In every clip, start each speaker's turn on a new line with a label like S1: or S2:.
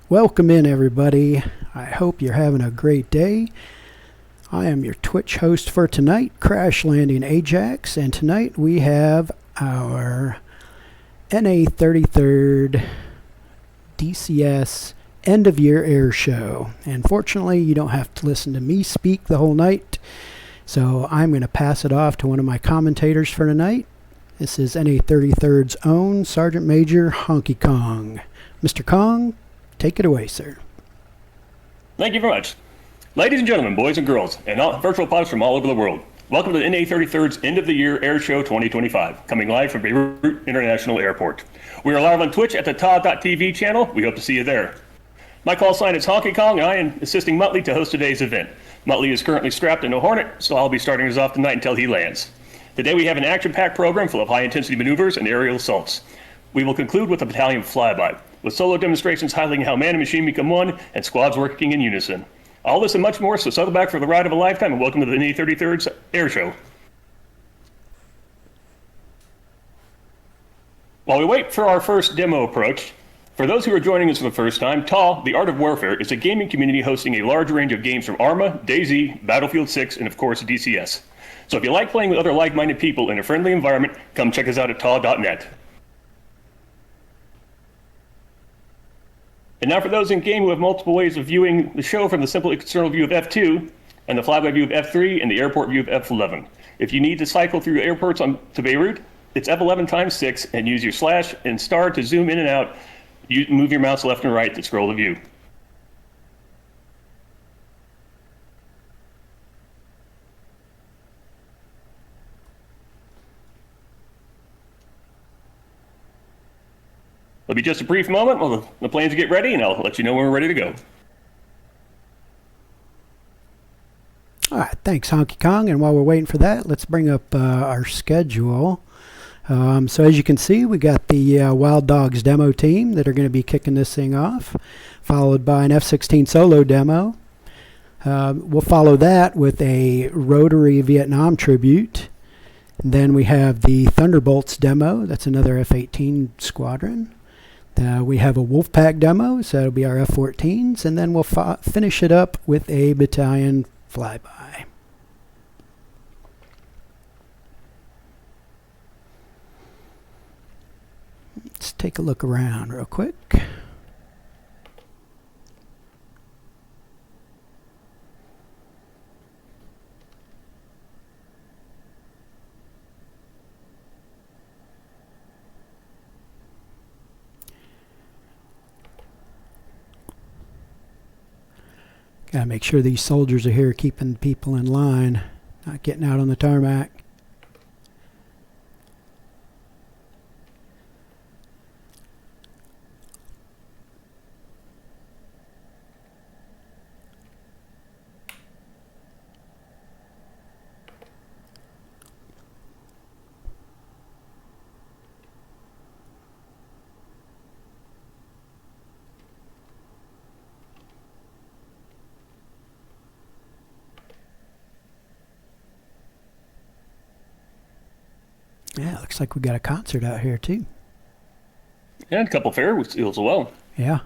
S1: Welcome in, everybody. I hope you're having a great day. I am your Twitch host for tonight, Crash Landing Ajax, and tonight we have our NA 33rd DCS End of Year Air Show. And fortunately, you don't have to listen to me speak the whole night, so I'm going to pass it off to one of my commentators for tonight. This is NA 33rd's own Sergeant Major Honky Kong. Mr. Kong, take it away, sir.
S2: Thank you very much. Ladies and gentlemen, boys and girls, and all virtual pods from all over the world, welcome to the NA 33rd's End of the Year Air Show 2025, coming live from Beirut International Airport. We are live on Twitch at the TAW.TV channel. We hope to see you there. My call sign is Honky Kong, and I am assisting Muttley to host today's event. Muttley is currently strapped in a Hornet, so I'll be starting us off tonight until he lands. Today we have an action-packed program full of high-intensity maneuvers and aerial assaults. We will conclude with a battalion flyby, with solo demonstrations highlighting how man and machine become one and squads working in unison. All this and much more, so settle back for the ride of a lifetime and welcome to the NA 33rd's Air Show. While we wait for our first demo approach, for those who are joining us for the first time, TAW, The Art of Warfare, is a gaming community hosting a large range of games from Arma, DayZ, Battlefield 6, and of course DCS. So if you like playing with other like-minded people in a friendly environment, come check us out at taw.net. And now for those in game who have multiple ways of viewing the show, from the simple external view of F2, and the flyby view of F3, and the airport view of F11. If you need to cycle through airports to Beirut, it's F11 times 6, and use your slash and star to zoom in and out. You move your mouse left and right to scroll the view. It'll be just a brief moment while the planes get ready, and I'll let you know when we're ready to go.
S1: All right, thanks, Honky Kong. And while we're waiting for that, let's bring up our schedule. So as you can see, we got the Wild Dogs demo team that are going to be kicking this thing off, followed by an F-16 solo demo. We'll follow that with a Rotary Vietnam tribute. And then we have the Thunderbolts demo. That's another F-18 squadron. We have a Wolfpack demo, so that'll be our F-14s, and then we'll finish it up with a battalion flyby. Let's take a look around real quick. Gotta make sure these soldiers are here keeping people in line, not getting out on the tarmac. Yeah, looks like we got a concert out here too.
S2: And a couple Ferris wheels as well.
S1: Yeah.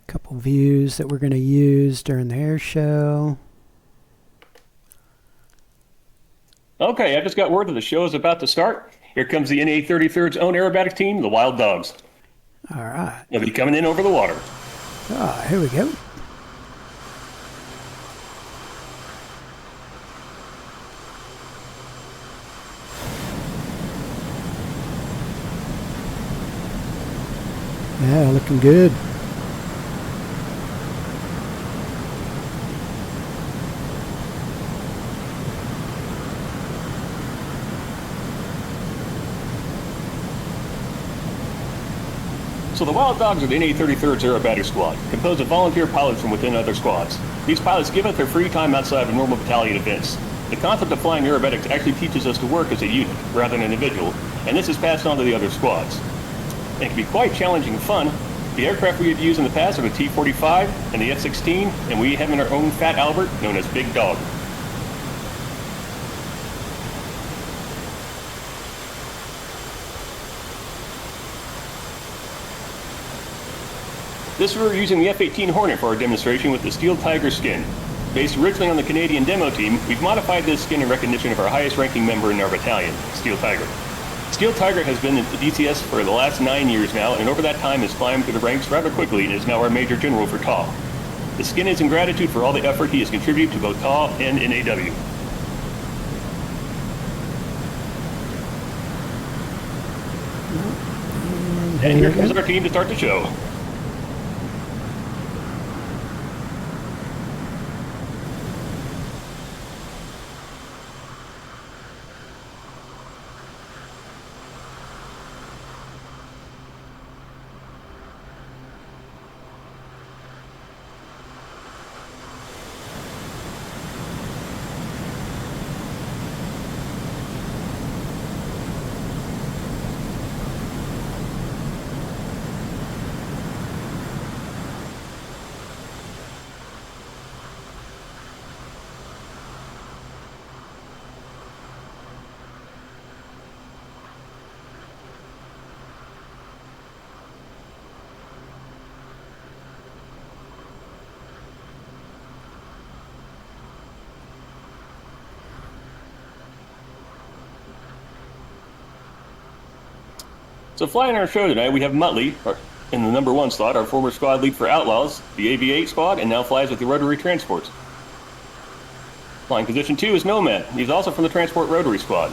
S1: Couple views that we're going to use during the air show.
S2: Okay, I just got word that the show is about to start. Here comes the NA 33rd's own aerobatic team, the Wild Dogs.
S1: All right.
S2: They'll be coming in over the water.
S1: Ah, here we go. Yeah, looking good.
S2: So the Wild Dogs are the NA 33rd's aerobatic squad, composed of volunteer pilots from within other squads. These pilots give up their free time outside of normal battalion events. The concept of flying aerobatics actually teaches us to work as a unit, rather than an individual, and this is passed on to the other squads. and can be quite challenging and fun. The aircraft we have used in the past are the T-45 and the F-16, and we have in our own Fat Albert, known as Big Dog. This year we're using the F-18 Hornet for our demonstration with the Steel Tiger skin. Based originally on the Canadian demo team, we've modified this skin in recognition of our highest ranking member in our battalion, Steel Tiger. Steel Tiger has been in the DCS for the last 9 years now, and over that time has climbed through the ranks rather quickly and is now our Major General for TAW. The skin is in gratitude for all the effort he has contributed to both TAW and NAW. And here comes our team to start the show. So flying our show tonight, we have Muttley in the number 1 slot, our former squad lead for Outlaws, the AV-8 squad, and now flies with the Rotary Transports. Flying position 2 is Nomad. He's also from the Transport Rotary squad.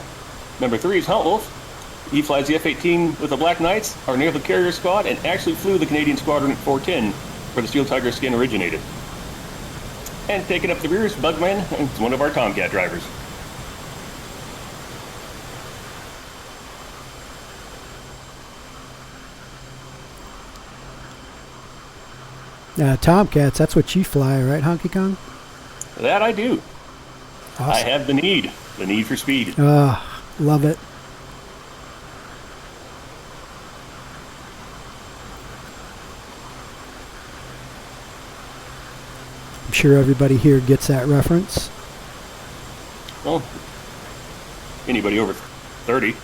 S2: Number 3 is Hunt Wolf. He flies the F-18 with the Black Knights, our Naval Carrier squad, and actually flew the Canadian Squadron at 410, where the Steel Tiger skin originated. And taking up the rear is Bugman, and it's one of our Tomcat drivers.
S1: Tomcats, that's what you fly, right, Honky Kong?
S2: That I do.
S1: Awesome.
S2: I have the need for speed.
S1: Love it. I'm sure everybody here gets that reference.
S2: Well, anybody over 30.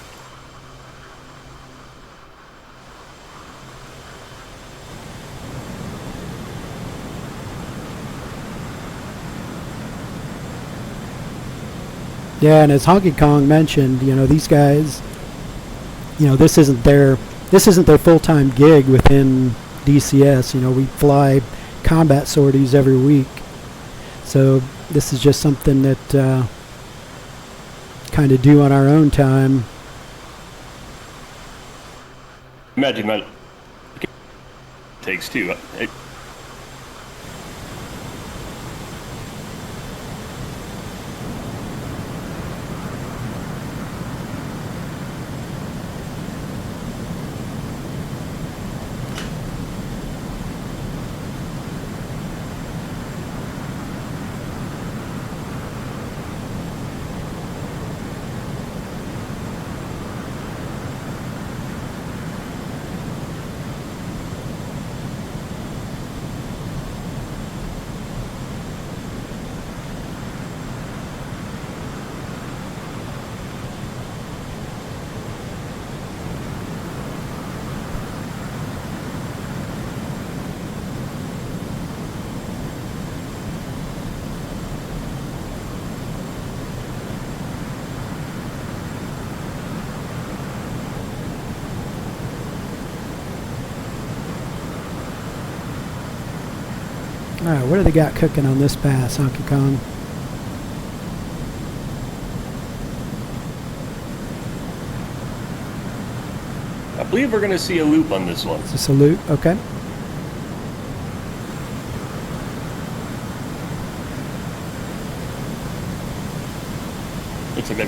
S1: Yeah, and as Honky Kong mentioned, you know, these guys, you know, this isn't their full-time gig within DCS. You know, we fly combat sorties every week, so this is just something that kind of do on our own time.
S2: Imagine that takes two.
S1: All right, what do they got cooking on this pass, Honky Kong?
S2: I believe we're going to see a loop on this one.
S1: Is this a loop? Okay.
S2: Looks like that.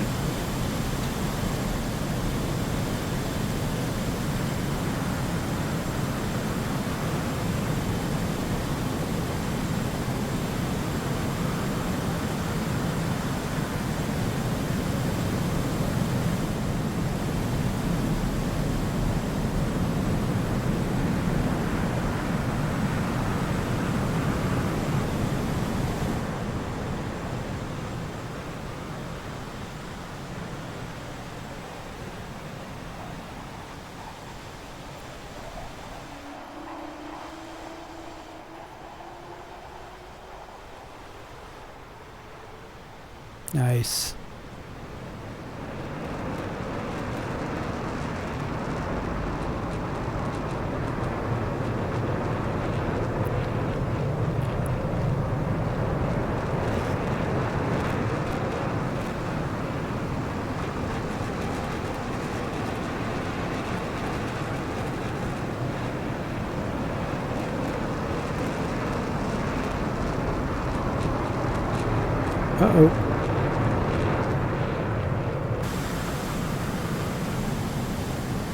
S1: Nice. Uh-oh.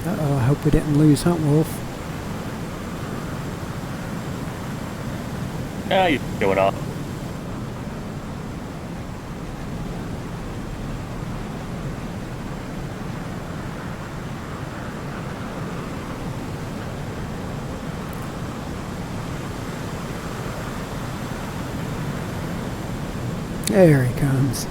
S1: Uh-oh, I hope we didn't lose Hunt Wolf.
S2: Ah, you're going off.
S1: There he comes.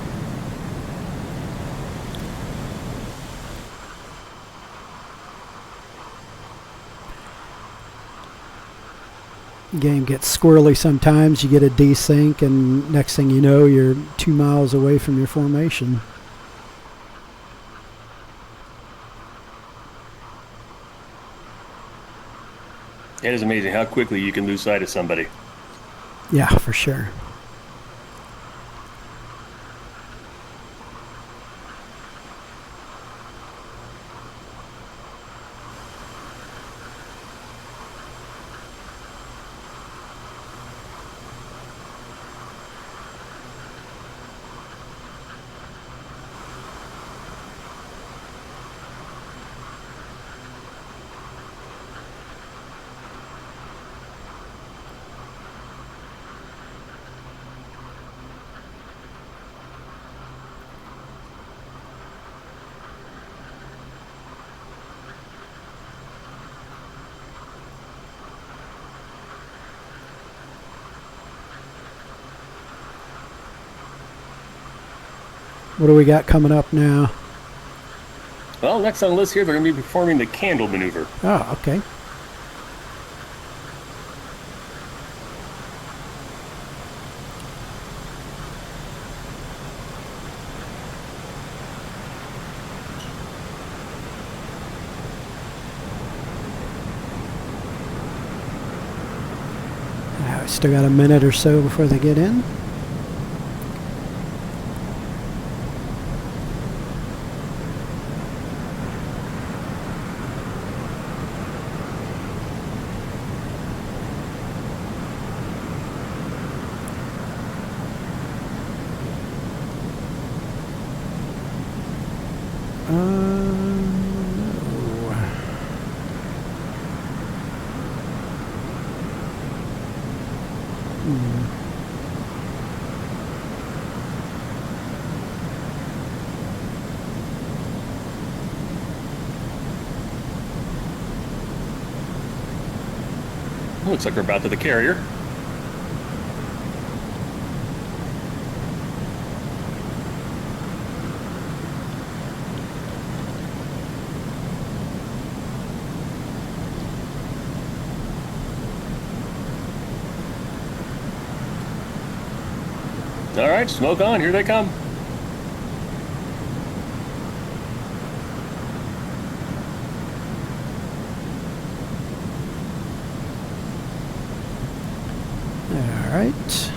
S1: Game gets squirrely sometimes. You get a desync, and next thing you know, you're 2 miles away from your formation.
S2: It is amazing how quickly you can lose sight of somebody.
S1: Yeah, for sure. What do we got coming up now?
S2: Well, next on the list here, they're going to be performing the candle maneuver.
S1: Oh, okay. Still got a minute or so before they get in.
S2: Looks like we're about to the carrier. All right, smoke on. Here they come.
S1: All right.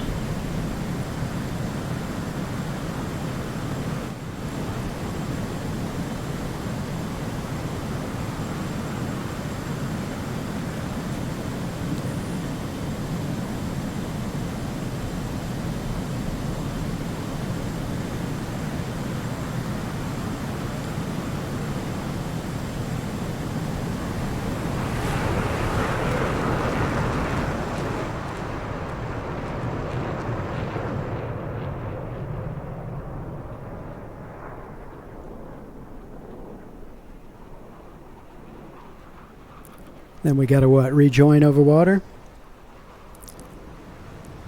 S1: Then we got to what? Rejoin over water?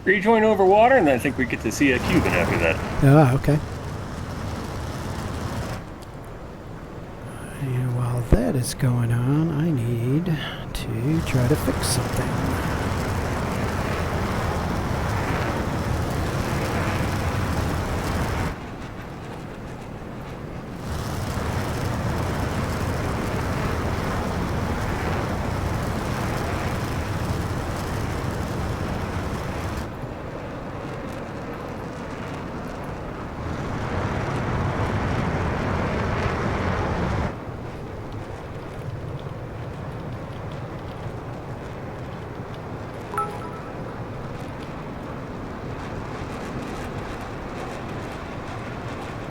S2: Rejoin over water, and I think we get to see a Cuban after that.
S1: Ah, okay. And while that is going on, I need to try to fix something.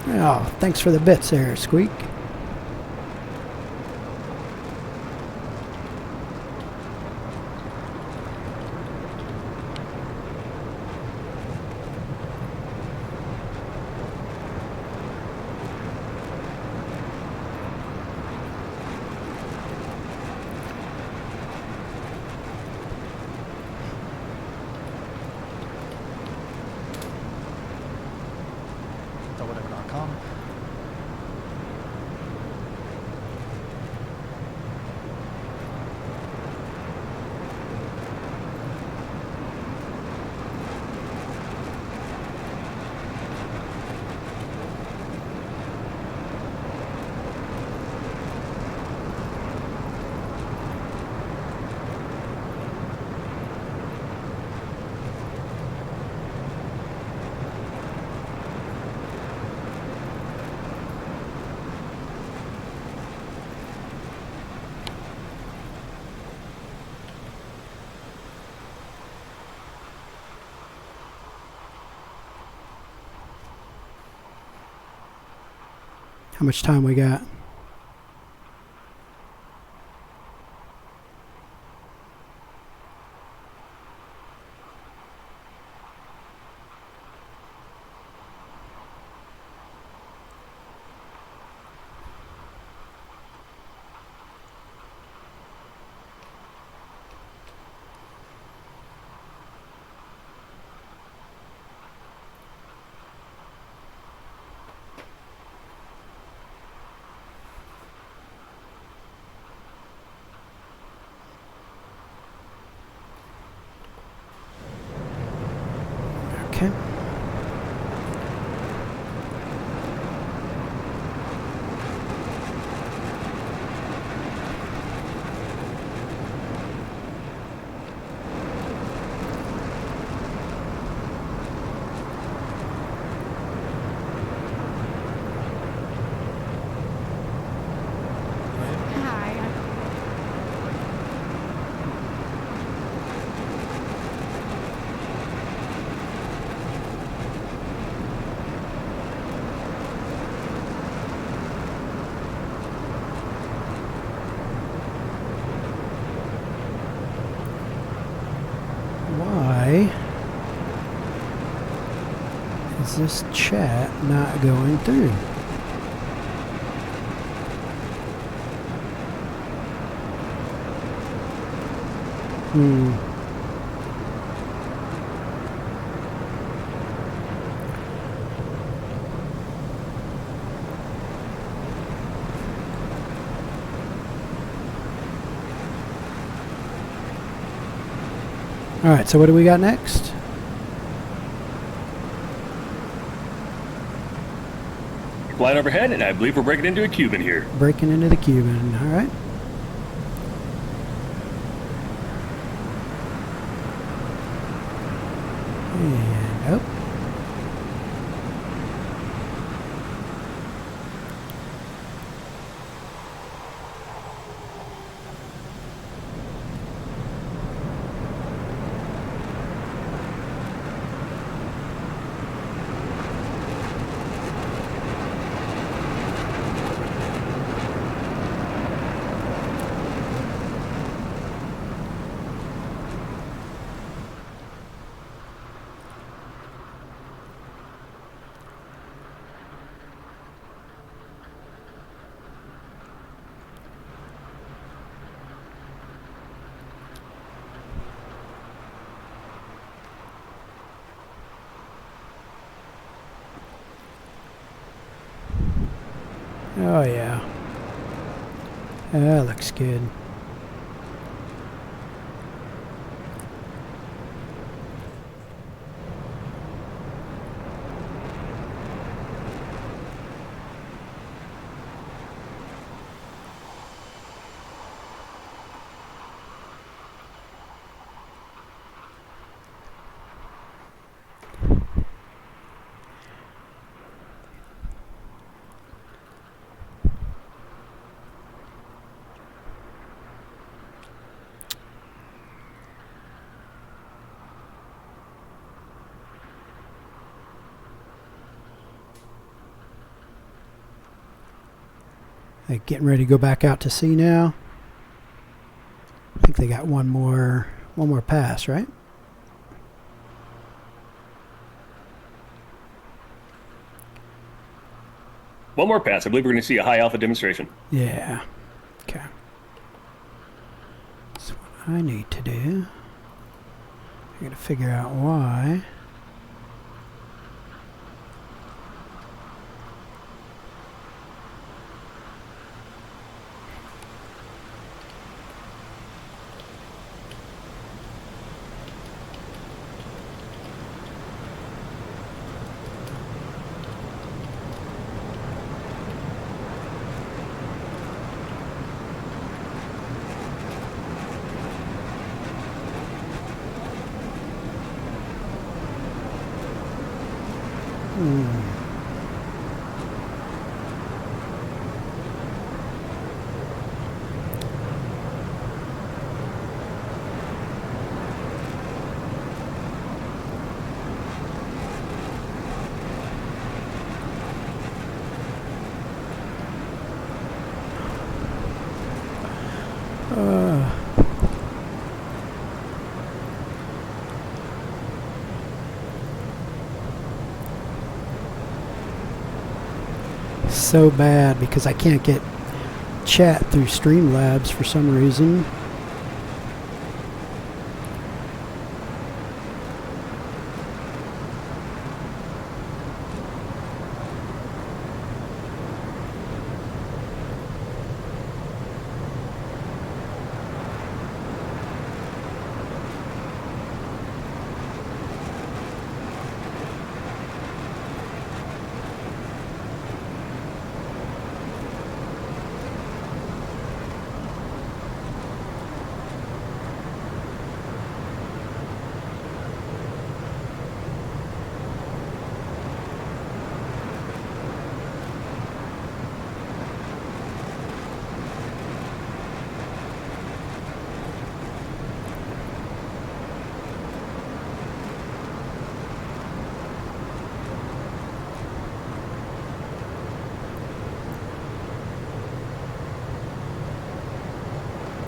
S1: Oh, thanks for the bits there, Squeak.
S3: whatever.com.
S1: How much time we got? Okay.
S4: Hi.
S1: Why is this chat not going through? All right, so what do we got next?
S2: Flying overhead, and I believe we're breaking into a Cuban here.
S1: Breaking into the Cuban. All right. And up. Oh yeah. That looks good. They're getting ready to go back out to sea now. I think they got one more pass, right?
S2: One more pass. I believe we're going to see a high alpha demonstration.
S1: Yeah. Okay. That's what I need to do. I gotta figure out why. So bad because I can't get chat through Streamlabs for some reason.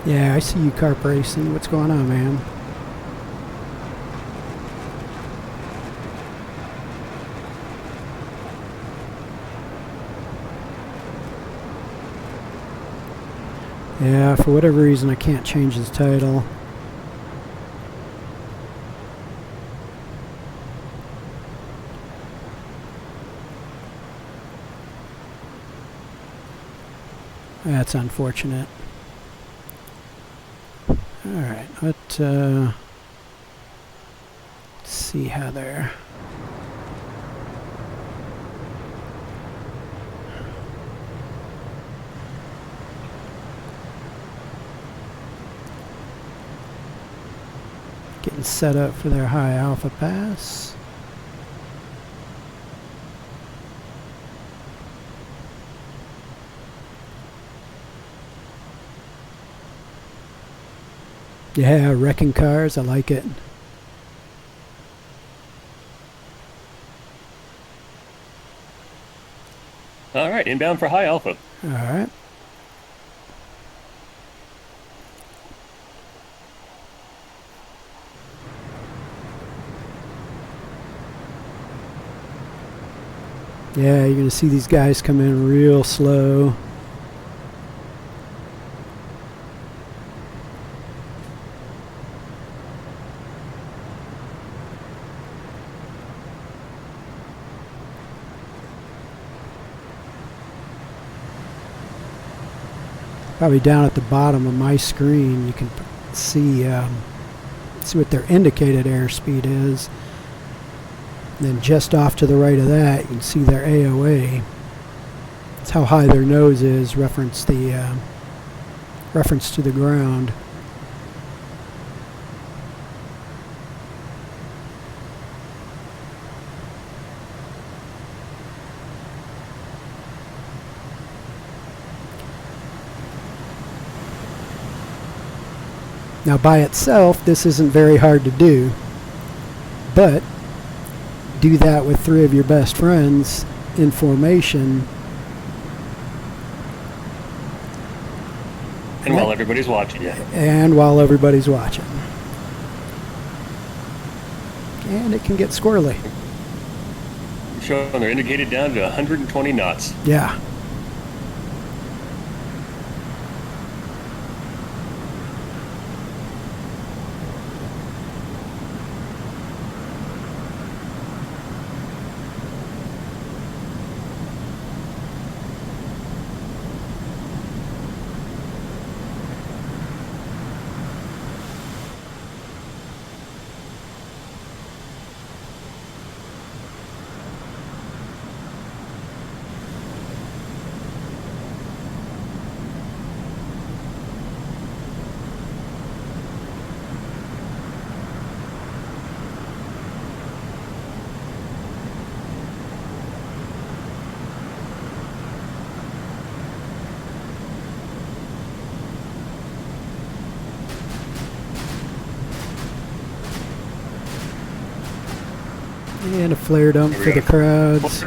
S1: Yeah, I see you carp racing. What's going on, man? Yeah, for whatever reason I can't change his title. That's unfortunate. Alright, let's see how they're... getting set up for their high alpha pass. Yeah, wrecking cars, I like it.
S2: All right, inbound for high alpha.
S1: All right. Yeah, you're going to see these guys come in real slow. Probably down at the bottom of my screen, you can see what their indicated airspeed is. And then just off to the right of that, you can see their AOA. That's how high their nose is, reference to the ground. Now by itself, this isn't very hard to do, but do that with 3 of your best friends in formation
S2: And while everybody's watching, yeah.
S1: And while everybody's watching. And it can get squirrely.
S2: Showing they're indicated down to 120 knots.
S1: Yeah. And a flare dump for the crowds.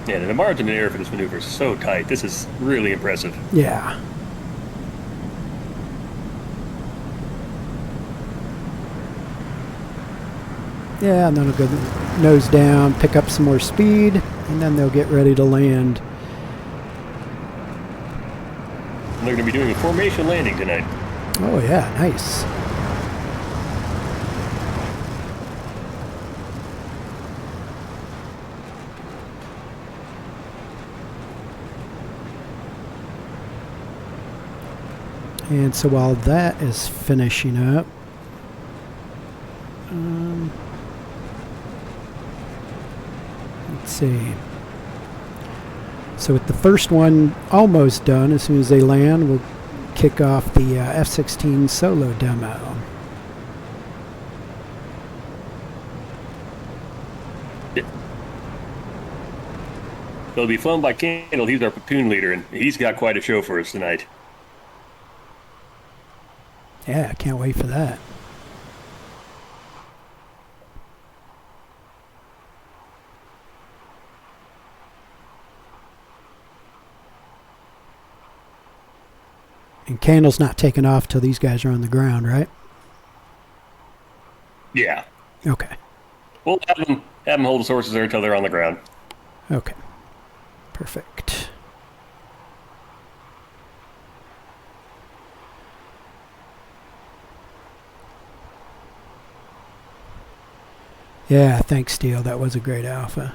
S2: Yeah, the margin of error for this maneuver is so tight. This is really impressive.
S1: Yeah. Yeah, and then they'll go nose down, pick up some more speed, and then they'll get ready to land.
S2: And they're going to be doing a formation landing tonight.
S1: Oh yeah, nice. And so while that is finishing up, let's see. So with the first one almost done, as soon as they land, we'll kick off the F-16 solo demo.
S2: They'll be flown by Kendall. He's our platoon leader, and he's got quite a show for us tonight.
S1: Yeah, I can't wait for that. And Candle's not taking off till these guys are on the ground, right?
S2: Yeah.
S1: Okay.
S2: We'll have them hold the sources there until they're on the ground.
S1: Okay. Perfect. Yeah, thanks, Steele. That was a great alpha.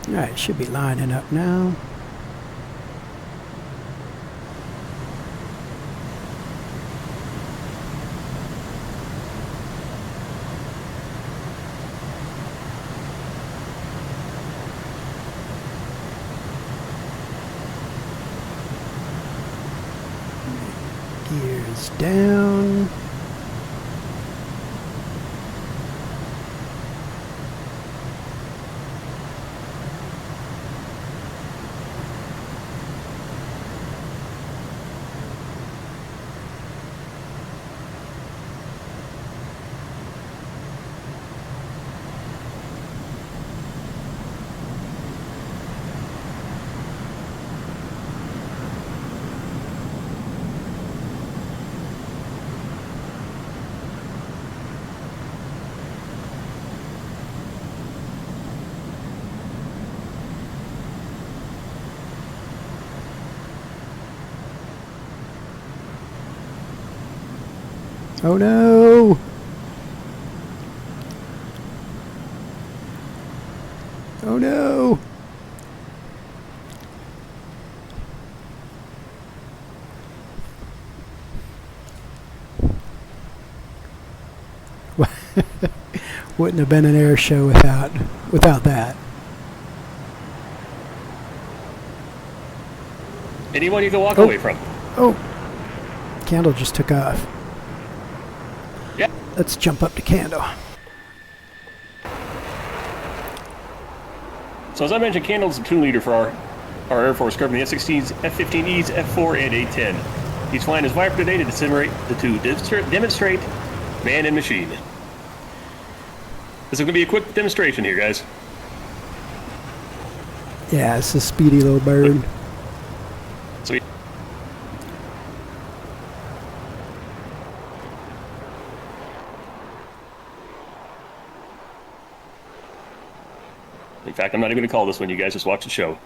S1: All right, should be lining up now. is down. Oh no! Oh no! Wouldn't have been an air show without that.
S2: Anyone you can walk away from.
S1: Oh! Candle just took off.
S2: Yeah.
S1: Let's jump up to Candle.
S2: So as I mentioned, Candle's the platoon leader for our Air Force, covering the F-16s, F-15Es, F-4, and A-10. He's flying his Viper today to demonstrate man and machine. This is going to be a quick demonstration here, guys.
S1: Yeah, it's a speedy little bird.
S2: Sweet. In fact, I'm not even going to call this one. You guys just watch the show.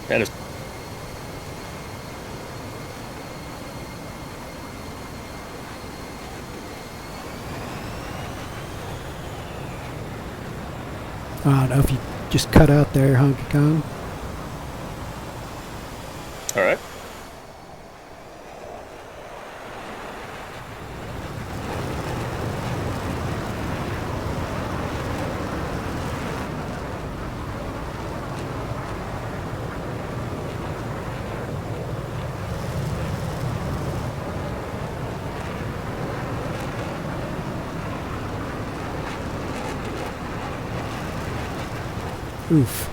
S2: That is.
S1: I don't know if you just cut out there, Honky Kong.
S2: All right.
S1: Oof.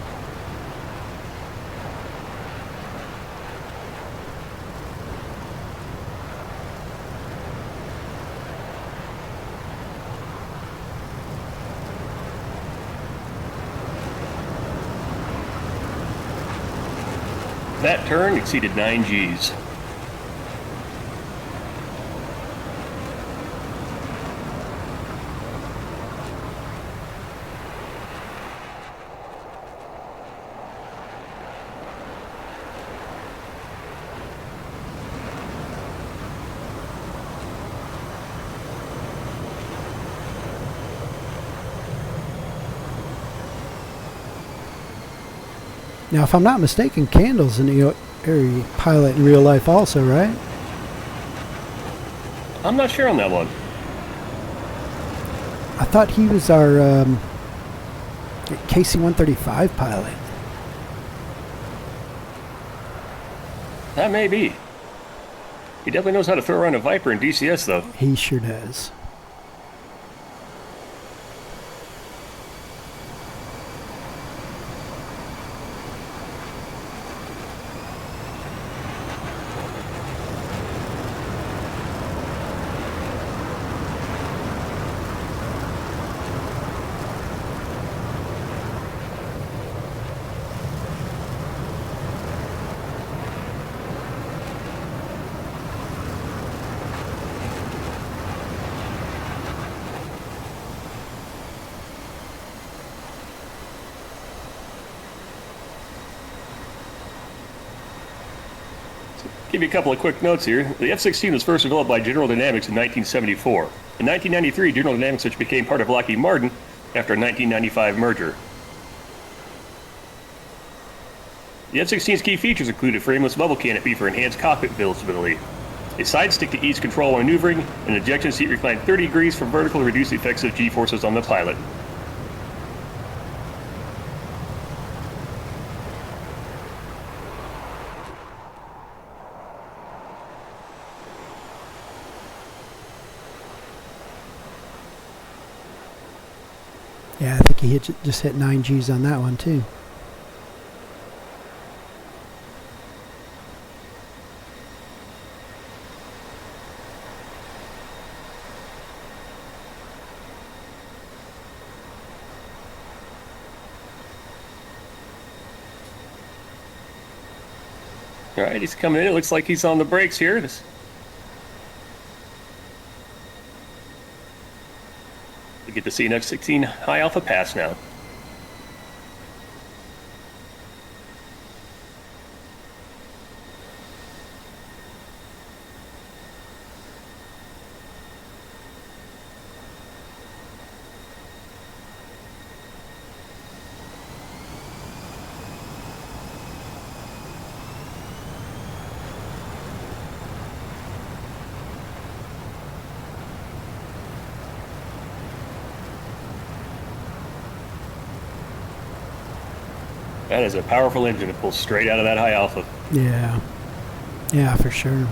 S2: That turn exceeded 9 Gs.
S1: Now, if I'm not mistaken, Candle's an air pilot in real life also, right?
S2: I'm not sure on that one.
S1: I thought he was our KC-135 pilot.
S2: That may be. He definitely knows how to throw around a Viper in DCS, though.
S1: He sure does.
S2: Give you a couple of quick notes here. The F-16 was first developed by General Dynamics in 1974. In 1993, General Dynamics, which became part of Lockheed Martin after a 1995 merger. The F-16's key features include a frameless bubble canopy for enhanced cockpit visibility, a side stick to ease control when maneuvering, and an ejection seat reclined 30 degrees for vertical to reduce the effects of G-forces on the pilot.
S1: Yeah, I think he just hit 9 Gs on that one too.
S2: All right, he's coming in. It looks like he's on the brakes here. We get to see an F-16 high alpha pass now. That is a powerful engine to pull straight out of that high alpha.
S1: Yeah. Yeah, for sure.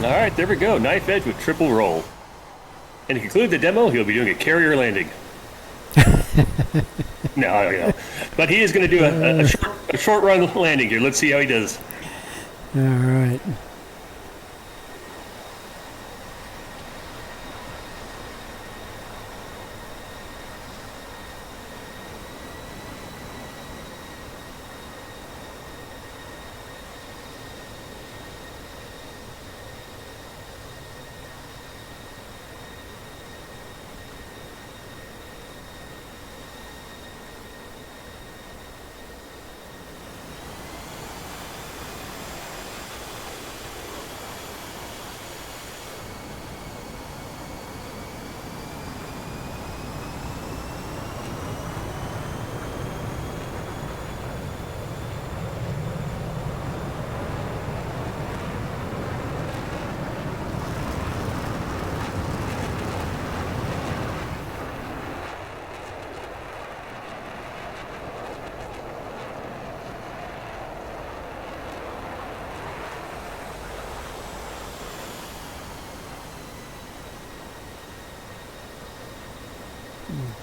S2: All right, there we go. Knife edge with triple roll. And to conclude the demo, he'll be doing a carrier landing. No. But he is going to do a short run landing here. Let's see how he does.
S1: All right.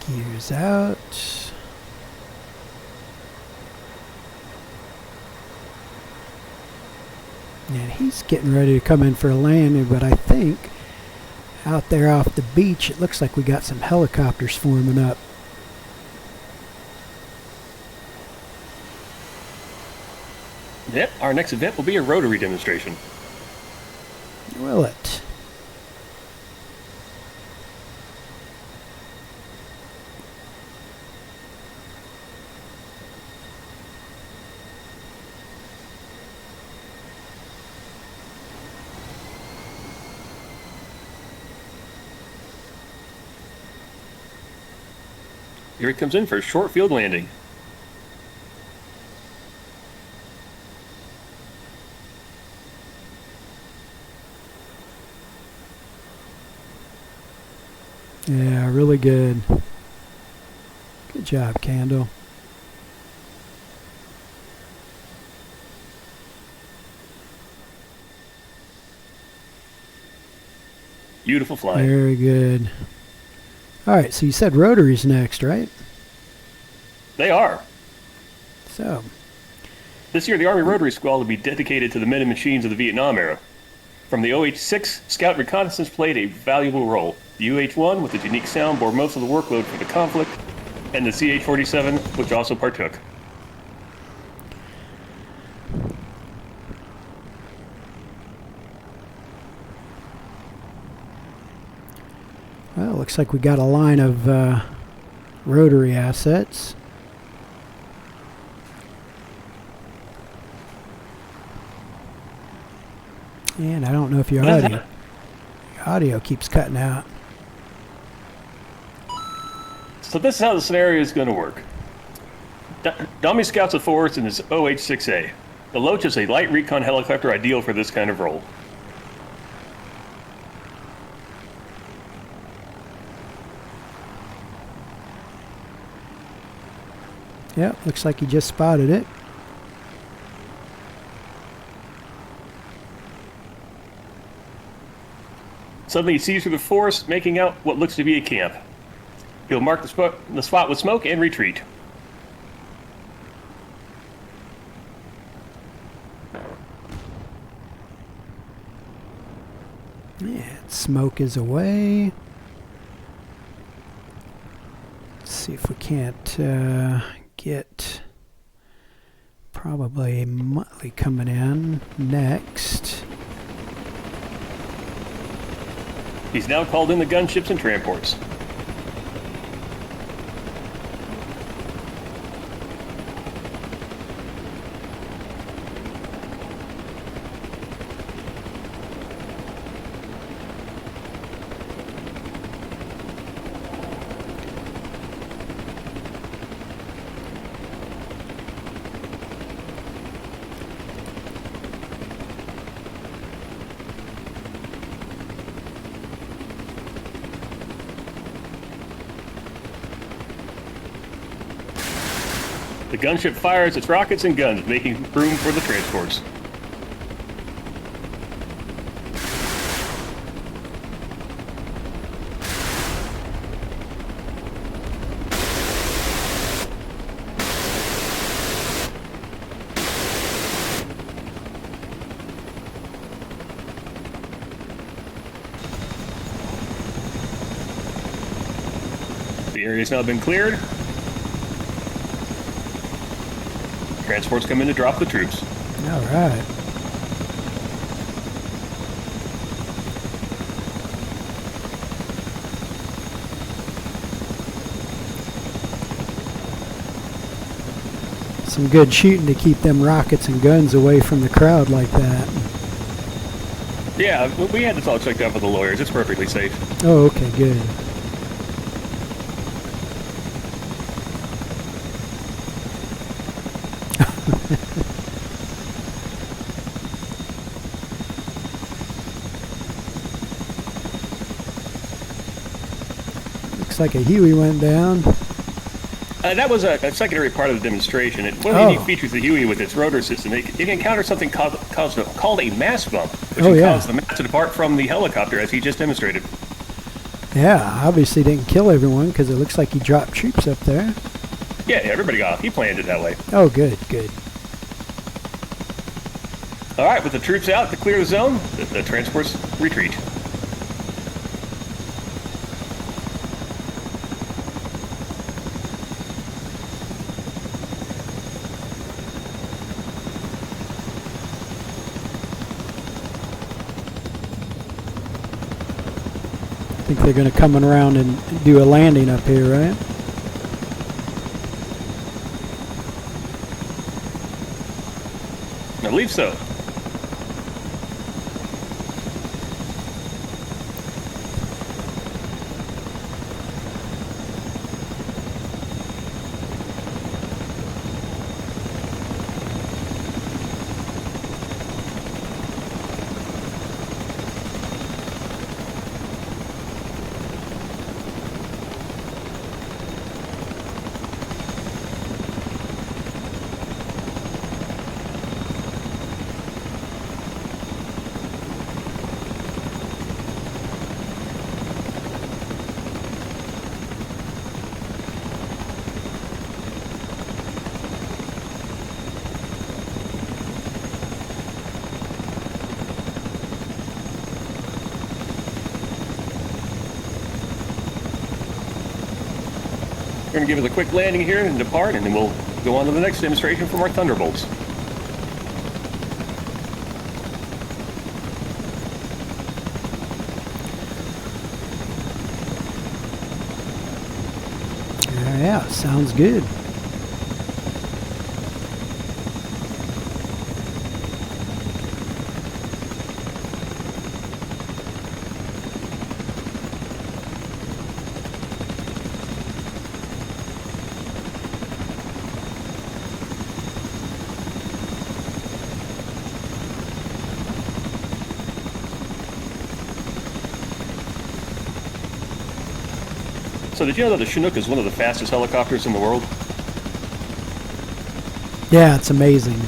S1: Gears out. And he's getting ready to come in for a landing, but I think out there off the beach, it looks like we got some helicopters forming up.
S2: Yep, our next event will be a rotary demonstration.
S1: Will it?
S2: Here he comes in for a short field landing.
S1: Yeah, really good. Good job, Candle.
S2: Beautiful flying.
S1: Very good. All right, so you said rotaries next, right?
S2: They are.
S1: So,
S2: This year, the Army Rotary Squad will be dedicated to the men and machines of the Vietnam era. From the OH-6, Scout Reconnaissance played a valuable role. The UH-1, with its unique sound, bore most of the workload for the conflict, and the CH-47, which also partook.
S1: well, it looks like we got a line of rotary assets. And I don't know if your audio keeps cutting out.
S2: So this is how the scenario is going to work. Dummy scouts the forest in his OH-6A. The Loach is a light recon helicopter ideal for this kind of role.
S1: Yep, looks like you just spotted it.
S2: Suddenly he sees through the forest, making out what looks to be a camp. He'll mark the spot with smoke and retreat.
S1: Yeah, smoke is away. Let's see if we can't get probably Muttley coming in next.
S2: He's now called in the gunships and transports. The gunship fires its rockets and guns, making room for the transports. The area's now been cleared. Transports come in to drop the troops.
S1: All right. Some good shooting to keep them rockets and guns away from the crowd like that.
S2: Yeah, we had this all checked out with the lawyers. It's perfectly safe.
S1: Oh, okay, good. Looks like a Huey went down.
S2: That was a secondary part of the demonstration. One of the unique features of the Huey with its rotor system, it can encounter something called a mass bump, which can cause the mass to depart from the helicopter, as he just demonstrated.
S1: Yeah, obviously didn't kill everyone because it looks like he dropped troops up there.
S2: Yeah, everybody got off. He planned it that way.
S1: Oh, good, good.
S2: All right, with the troops out to clear the zone, the transports retreat.
S1: I think they're going to come around and do a landing up here, right?
S2: I believe so. going to give us a quick landing here and depart, and then we'll go on to the next demonstration from our Thunderbolts.
S1: Yeah, sounds good.
S2: So did you know that the Chinook is one of the fastest helicopters in the world?
S1: Yeah, it's amazing.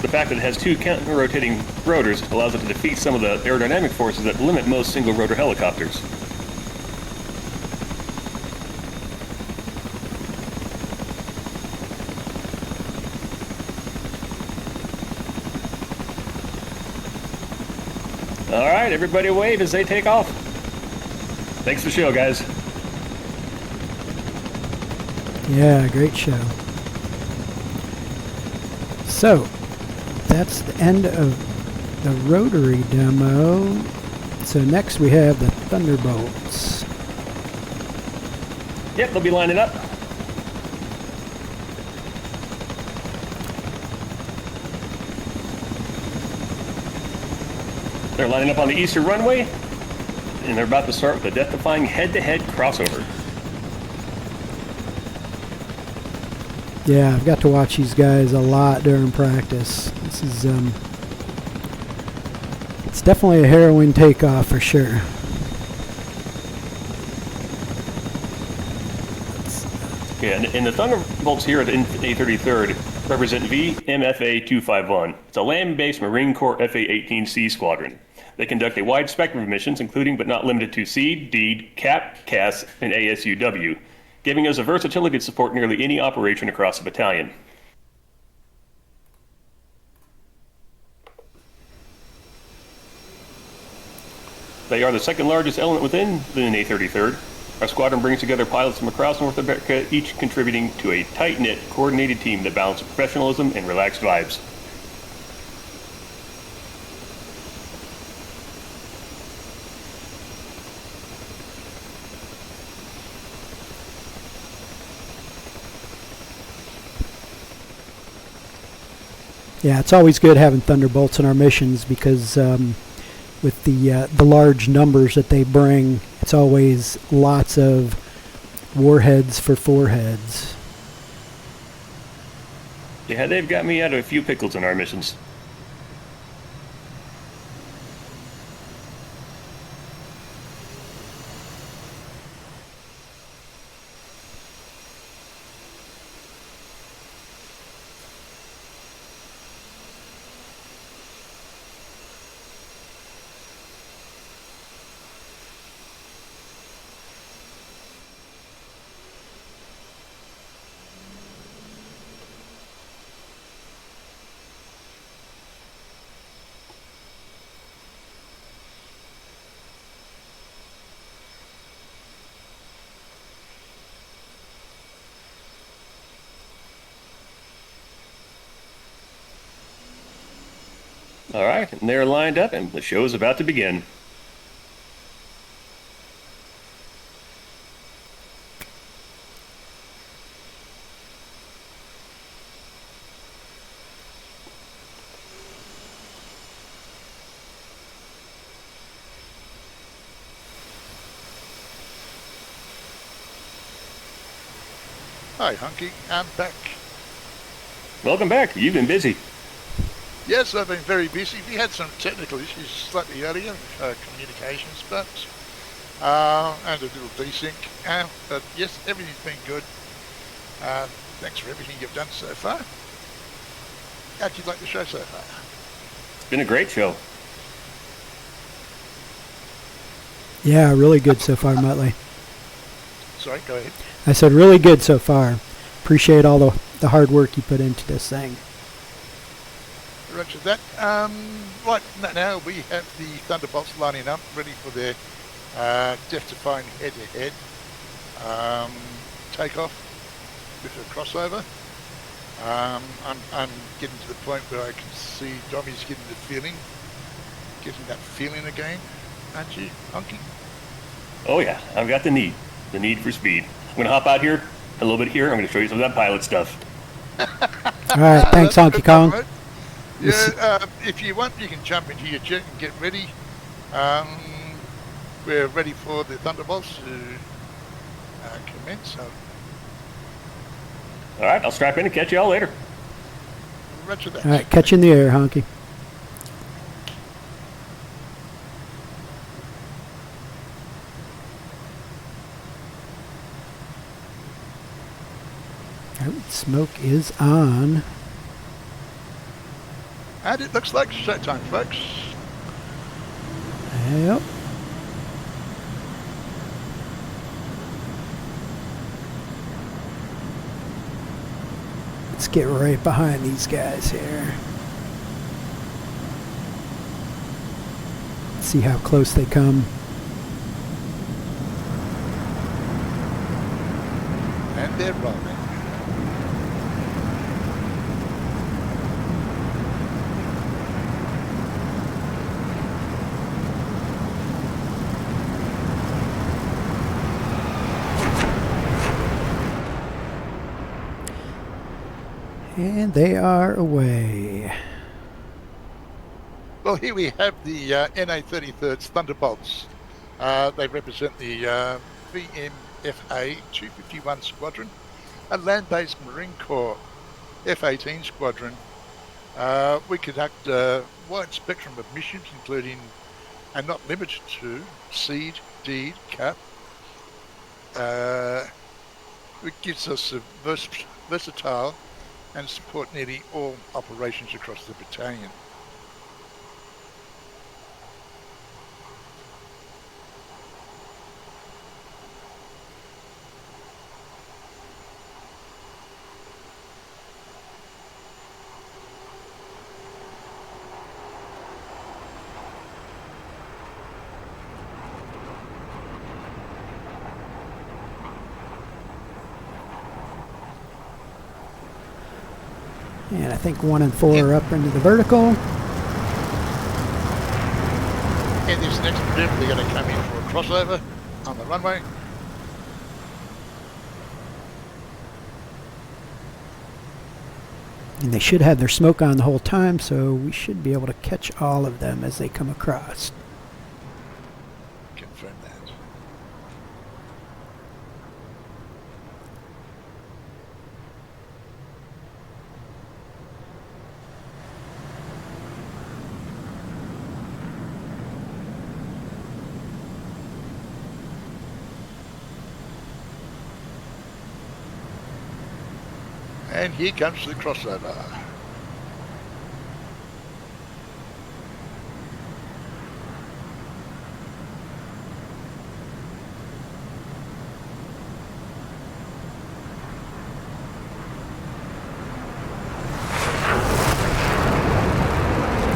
S2: The fact that it has two counter-rotating rotors allows it to defeat some of the aerodynamic forces that limit most single-rotor helicopters. All right, everybody wave as they take off. Thanks for the show, guys.
S1: Yeah, great show. So, that's the end of the rotary demo. So next we have the Thunderbolts.
S2: Yep, they'll be lining up. They're lining up on the eastern runway, and they're about to start with a death-defying head-to-head crossover.
S1: Yeah, I've got to watch these guys a lot during practice. This is, it's definitely a harrowing takeoff for sure.
S2: Yeah, and the Thunderbolts here at A33rd represent VMFA 251. It's a land-based Marine Corps FA-18C squadron. They conduct a wide spectrum of missions, including but not limited to SEAD, DEED, CAP, CAS, and ASUW, giving us a versatility to support nearly any operation across the battalion. They are the second largest element within the A33rd. Our squadron brings together pilots from across North America, each contributing to a tight-knit, coordinated team that balances professionalism and relaxed vibes.
S1: Yeah, it's always good having Thunderbolts in our missions because with the large numbers that they bring, it's always lots of warheads for foreheads.
S2: Yeah, they've got me out of a few pickles in our missions. All right, and they're lined up, and the show's about to begin.
S3: Hi, Hunky. I'm back.
S2: Welcome back. You've been busy.
S3: Yes, I've been very busy. We had some technical issues slightly earlier with communications, but and a little desync. But yes, everything's been good. Thanks for everything you've done so far. How'd you like the show so far?
S2: It's been a great show.
S1: Yeah, really good so far, Muttley.
S3: Sorry, go ahead.
S1: I said really good so far. Appreciate all the hard work you put into this thing.
S3: Roger that. Right now we have the Thunderbolts lining up, ready for their death-defying head-to-head. takeoff with a crossover. I'm getting to the point where I can see Dommy's getting that feeling again, aren't you, Honky?
S2: Oh yeah, I've got the need for speed. I'm gonna hop out here, a little bit here. I'm gonna show you some of that pilot stuff.
S1: All right, thanks, Honky Kong.
S3: Right. Yeah, if you want, you can jump into your jet and get ready. We're ready for the Thunderbolts to commence. So,
S2: All right, I'll strap in and catch you all later.
S3: roger that.
S1: All right, catch you in the air, Honky. All right, smoke is on.
S3: And it looks like showtime, folks.
S1: Yep. Let's get right behind these guys here. See how close they come.
S3: And they're rolling.
S1: And they are away.
S3: Well, here we have the NA-33's Thunderbolts. They represent the VMFA 251 Squadron, a land-based Marine Corps F-18 squadron. We conduct a wide spectrum of missions, including, and not limited to, SEED, DEED, CAP. It gives us a versatile and support nearly all operations across the battalion.
S1: And I think 1 and 4 are up into the vertical.
S3: In this next maneuver, they're going to come in for a crossover on the runway.
S1: And they should have their smoke on the whole time, so we should be able to catch all of them as they come across.
S3: Confirm that. And here comes the crossover.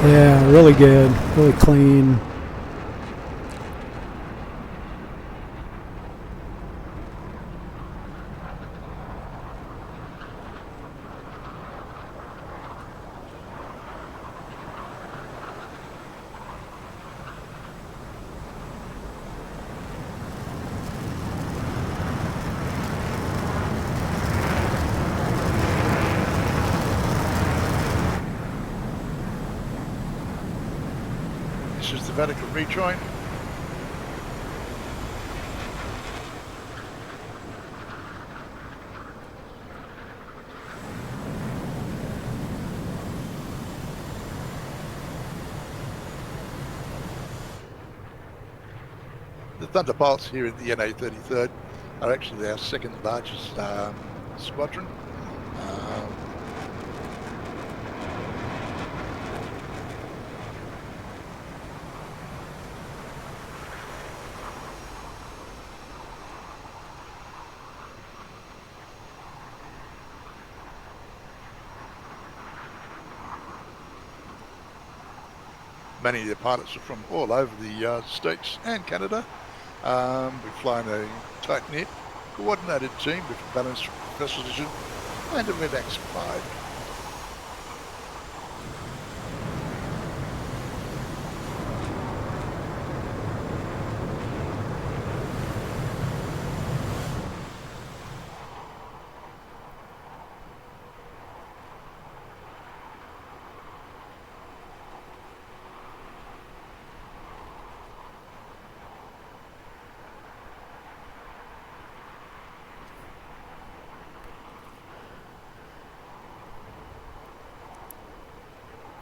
S1: Yeah, really good, really clean.
S3: This is the vertical rejoin. The Thunderbolts here in the NA-33rd are actually our second largest squadron. Many of the pilots are from all over the States and Canada. We fly in a tight knit coordinated team with a balanced precision and a relaxed vibe.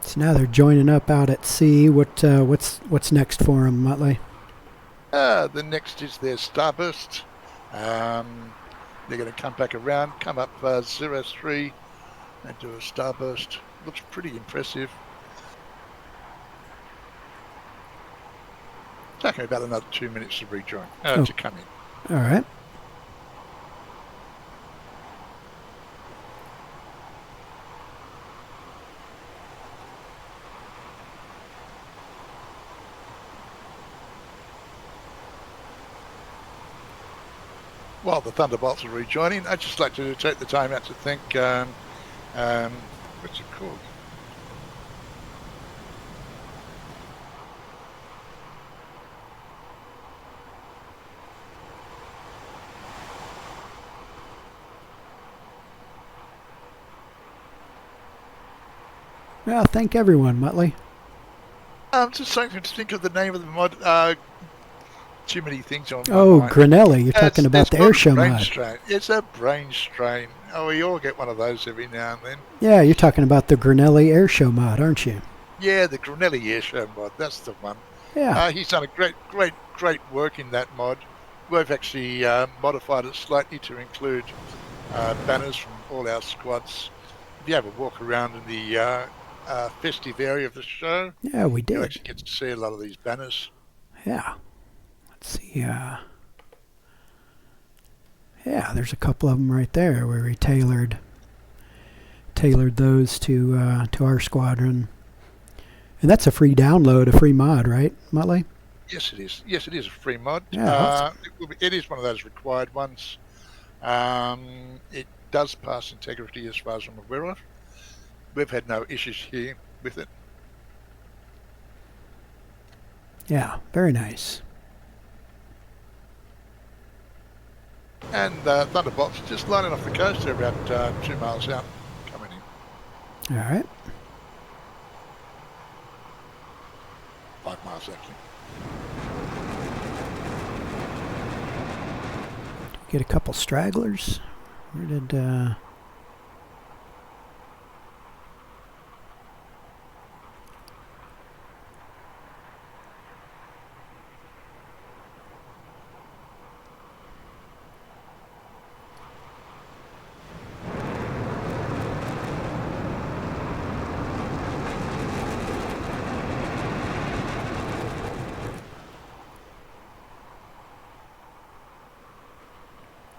S1: So now they're joining up out at sea. What's next for them, Muttley?
S3: The next is their starburst. They're going to come back around, come up 03 and do a starburst. Looks pretty impressive. Taking about another 2 minutes to rejoin, to come in.
S1: All right.
S3: While the Thunderbolts are rejoining, I'd just like to take the time out to thank, what's it called?
S1: Well, thank everyone, Muttley.
S3: Just trying to think of the name of the mod. Too many things on my mind.
S1: Granelli. You're talking about the Airshow mod.
S3: Strain. It's a brain strain. Oh, we all get one of those every now and then.
S1: Yeah, you're talking about the Granelli Airshow mod, aren't you?
S3: Yeah, the Granelli Airshow mod. That's the one.
S1: Yeah.
S3: He's done a great work in that mod. We've actually modified it slightly to include banners from all our squads. If you have a walk around in the festive area of the show,
S1: Yeah, we did.
S3: you actually get to see a lot of these banners.
S1: Yeah. Let's see. Yeah, there's a couple of them right there where we tailored those to our squadron. And that's a free download, a free mod, right, Muttley?
S3: Yes, it is. Yes, it is a free mod.
S1: Yeah,
S3: it is one of those required ones. It does pass integrity as far as I'm aware of. We've had no issues here with it.
S1: Yeah, very nice.
S3: And Thunderbolts just lining off the coast. They're about 2 miles out, coming in.
S1: All right.
S3: 5 miles, actually.
S1: Get a couple stragglers. Where did...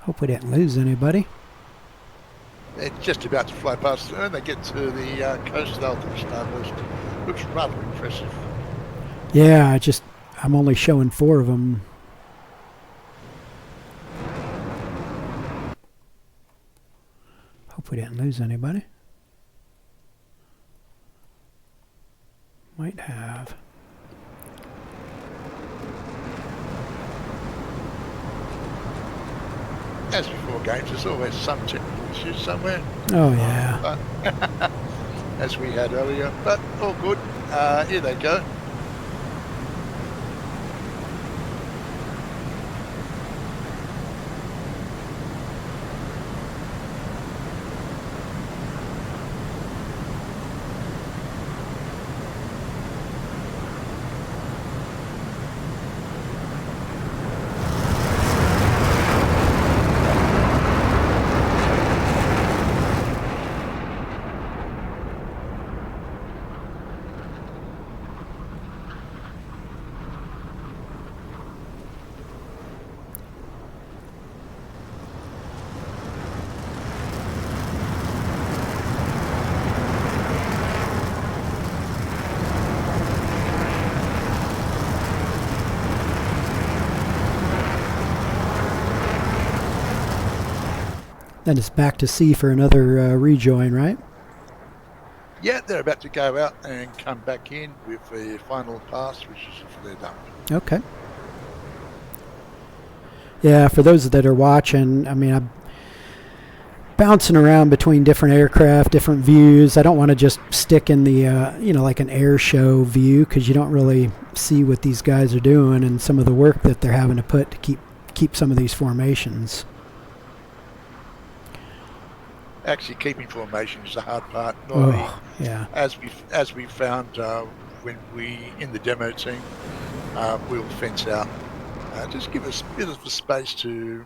S1: Hope we didn't lose anybody.
S3: They're just about to fly past and they get to the coast. They'll do a starburst. Looks rather impressive.
S1: Yeah, I'm only showing 4 of them. Hope we didn't lose anybody. Might have.
S3: As before games, there's always some technical issues somewhere.
S1: Oh, yeah.
S3: As we had earlier, but all good. Here they go.
S1: Then it's back to sea for another rejoin, right?
S3: Yeah, they're about to go out and come back in with the final pass, which is for their dump.
S1: Okay. Yeah, for those that are watching, I mean, I'm bouncing around between different aircraft, different views. I don't want to just stick in the, like an air show view, because you don't really see what these guys are doing and some of the work that they're having to put to keep some of these formations.
S3: Actually, keeping formation is the hard part. Normally,
S1: yeah.
S3: as we found when we in the demo team, we'll fence out. Just give us a bit of the space to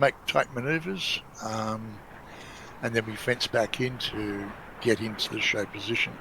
S3: make tight manoeuvres, and then we fence back in to get into the show position.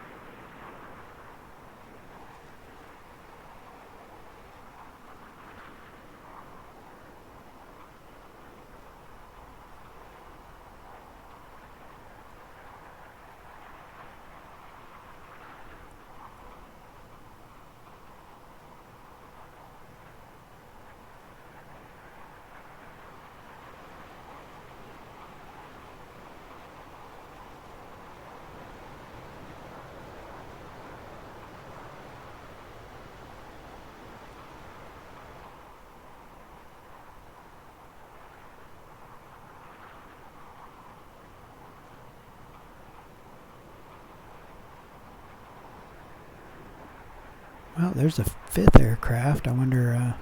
S1: Well, there's a fifth aircraft. I wonder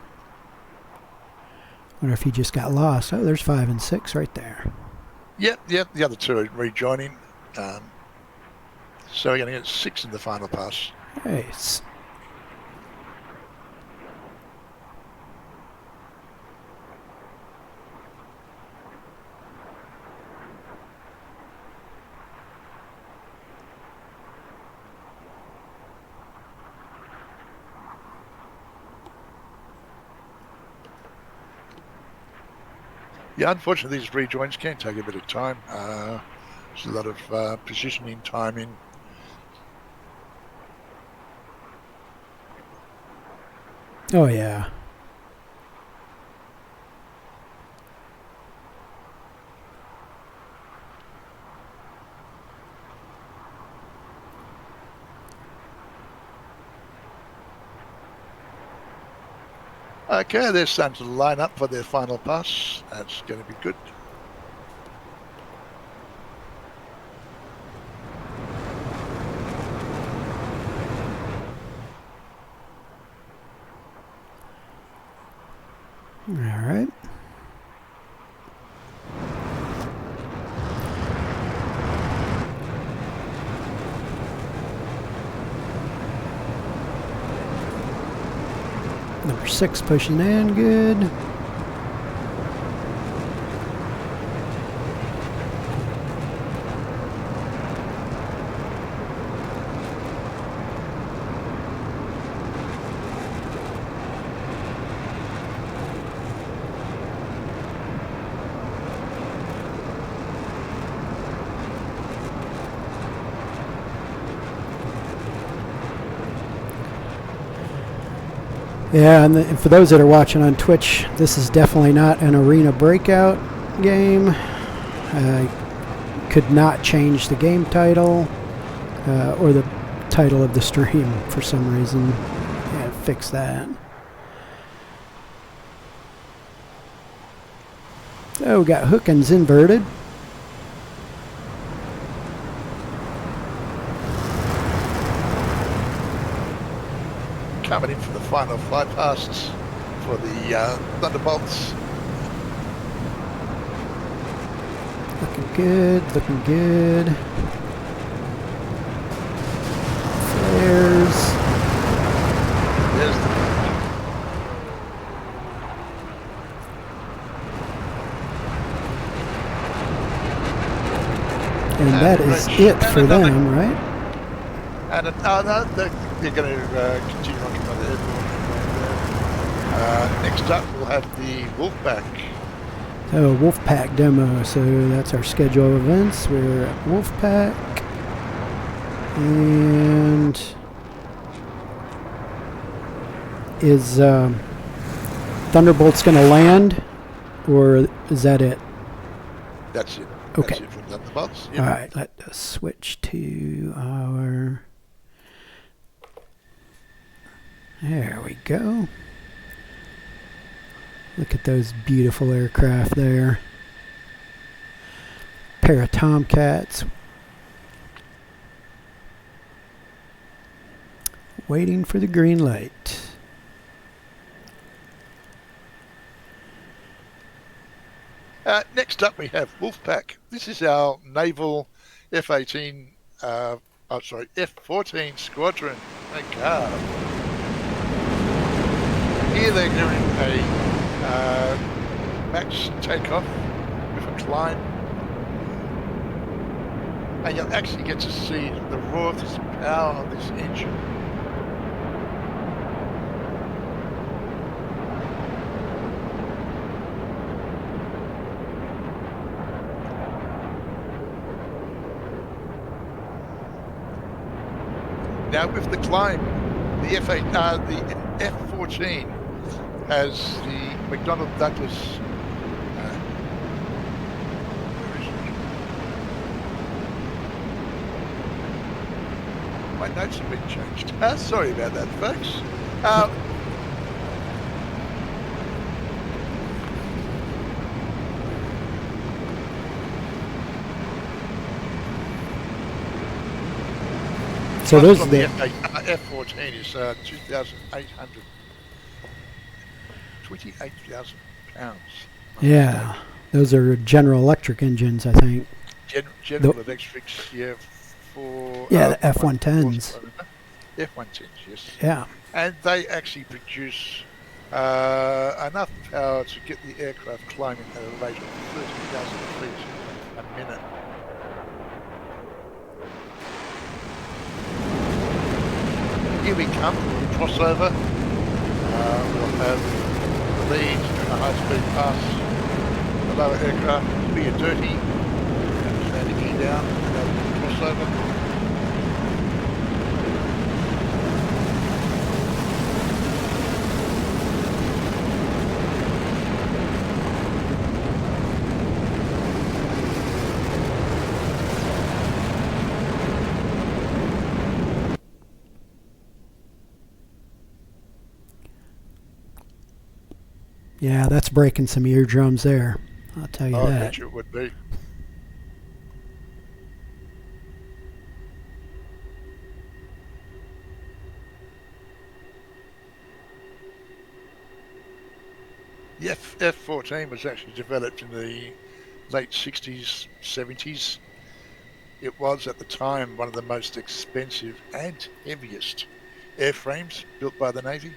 S1: if he just got lost. Oh, there's 5 and 6 right there.
S3: Yep. The other two are rejoining. So we're going to get 6 in the final pass.
S1: Nice.
S3: Yeah, unfortunately, these rejoins can take a bit of time. There's a lot of positioning, timing.
S1: Oh, yeah.
S3: Okay, they're starting to line up for their final pass. That's going to be good.
S1: All right. Number 6 pushing in, good. Yeah, and for those that are watching on Twitch, this is definitely not an arena breakout game. Could not change the game title or the title of the stream for some reason. Yeah, fix that. So we got Hookins inverted.
S3: Coming in for the final flight passes for the Thunderbolts.
S1: Looking good, looking good. Flares.
S3: There's the
S1: And that is it for them, right?
S3: And they're going to continue on by the airport. Next up, we'll have the Wolfpack.
S1: Oh, Wolfpack demo. So that's our schedule of events. We're at Wolfpack. And is Thunderbolt's going to land? Or is that it?
S3: That's it.
S1: Okay.
S3: That's it from Thunderbolts. Yep.
S1: All right, let us switch to our... There we go. Look at those beautiful aircraft there. Pair of Tomcats. Waiting for the green light.
S3: Next up, we have Wolfpack. This is our naval F-18, F-14 squadron. Okay. Here they're doing a max takeoff with a climb, and you'll actually get to see the roar of this power of this engine. Now with the climb, the F-14 has the McDonnell Douglas. My notes have been changed. Sorry about that, folks.
S1: So those are
S3: the
S1: the...
S3: F-14 is 28,000 pounds.
S1: Yeah, those are General Electric engines, I think.
S3: General Electrics, yeah, for...
S1: Yeah, the F-110s.
S3: F-110s, yes.
S1: Yeah.
S3: And they actually produce enough power to get the aircraft climbing at a rate of 30,000 feet a minute. Here we come, crossover. We'll have the lead and a high-speed pass. The lower aircraft will be a dirty, standing gear down, and they'll crossover.
S1: Yeah, that's breaking some eardrums there. I'll tell you
S3: I
S1: that.
S3: bet you it would be. The F-14 was actually developed in the late 60s, 70s. It was at the time one of the most expensive and heaviest airframes built by the Navy.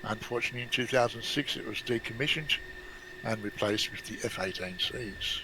S3: Unfortunately, in 2006 it was decommissioned and replaced with the F-18Cs.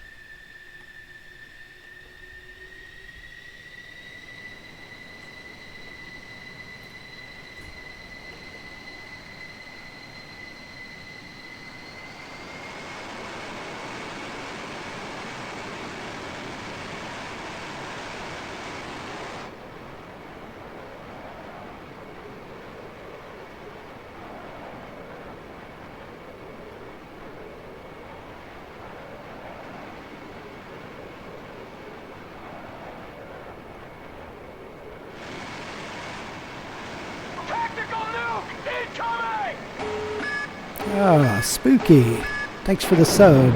S1: Ah, spooky. Thanks for the sub.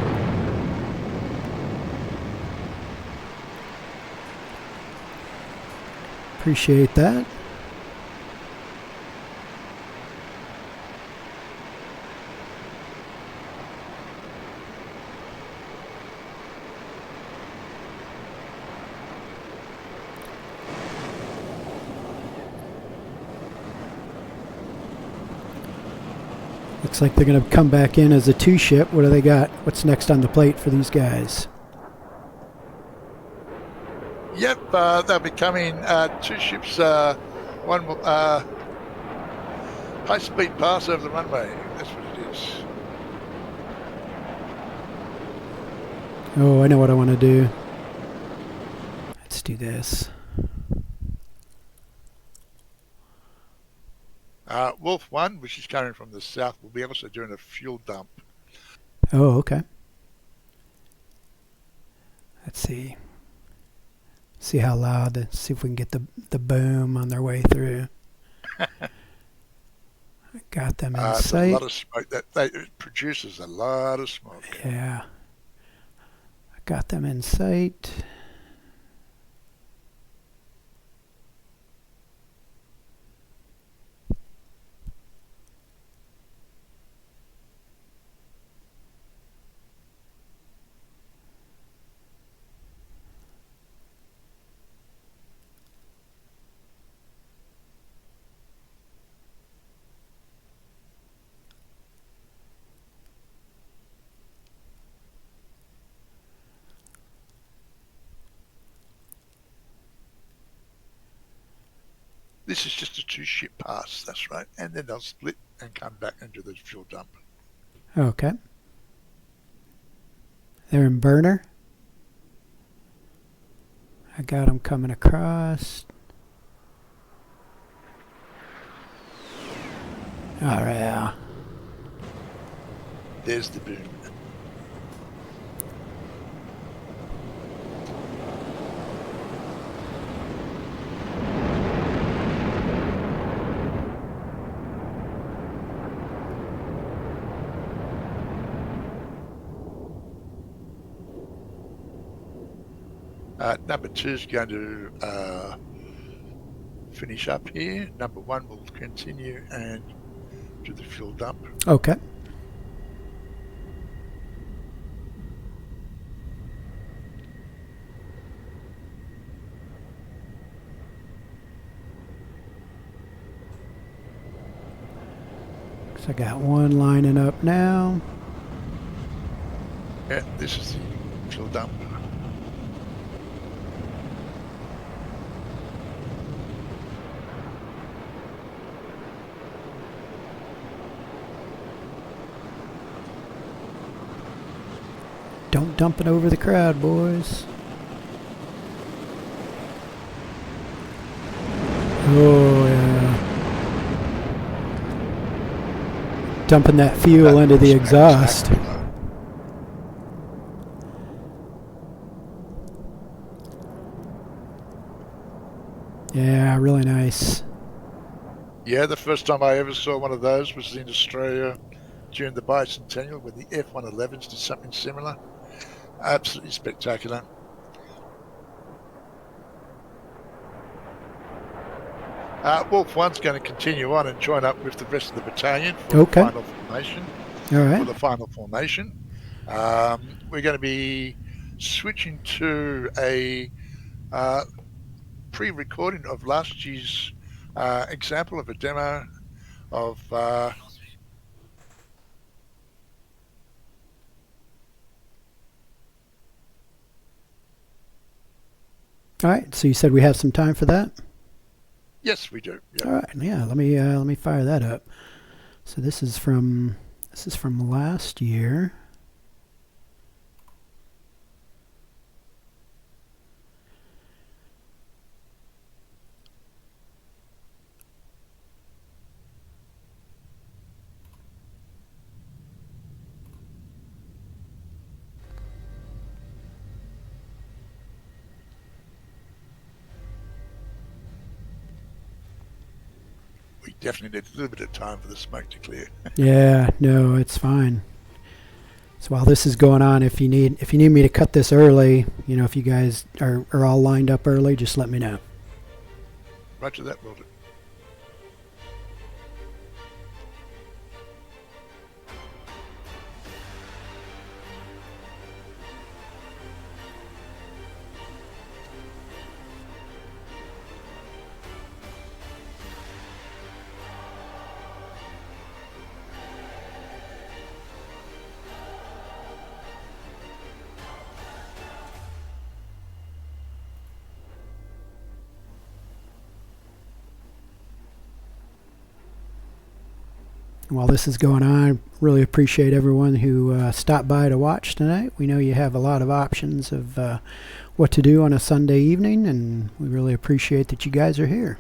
S1: Appreciate that. Looks like they're going to come back in as a two-ship. What do they got? What's next on the plate for these guys?
S3: Yep, they'll be coming two ships, one high-speed pass over the runway. That's what it is.
S1: Oh, I know what I want to do. Let's do this.
S3: Wolf 1, which is coming from the south, will be also doing a fuel dump.
S1: Oh, okay. Let's see. See how loud. See if we can get the boom on their way through. I got them in
S3: It's a
S1: sight.
S3: lot of smoke. It produces a lot of smoke.
S1: Yeah. I got them in sight.
S3: This is just a 2-ship pass, that's right. And then they'll split and come back and do the fuel dump.
S1: Okay. They're in burner. I got them coming across. Oh, yeah.
S3: There's the boom. Number 2 is going to finish up here. Number 1 will continue and do the fuel dump.
S1: Okay. So I got one lining up now.
S3: Yeah, this is the fuel dump.
S1: Don't dump it over the crowd, boys. Oh, yeah. Dumping that fuel into the exhaust. Yeah, really nice.
S3: Yeah, the first time I ever saw one of those was in Australia during the bicentennial when the F-111s did something similar. Absolutely spectacular. Wolf 1's going to continue on and join up with the rest of the battalion for the final formation.
S1: All right.
S3: For the final formation. We're going to be switching to a pre-recording of last year's example of a demo of
S1: All right, so you said we have some time for that?
S3: Yes, we do. Yep.
S1: All right, yeah. Let me fire that up. So this is from last year.
S3: We definitely need a little bit of time for the smoke to clear.
S1: Yeah, no, it's fine. So while this is going on, if you need me to cut this early, you know, if you guys are all lined up early, just let me know.
S3: Roger that, will do.
S1: While this is going on, really appreciate everyone who stopped by to watch tonight. We know you have a lot of options of what to do on a Sunday evening, and we really appreciate that you guys are here.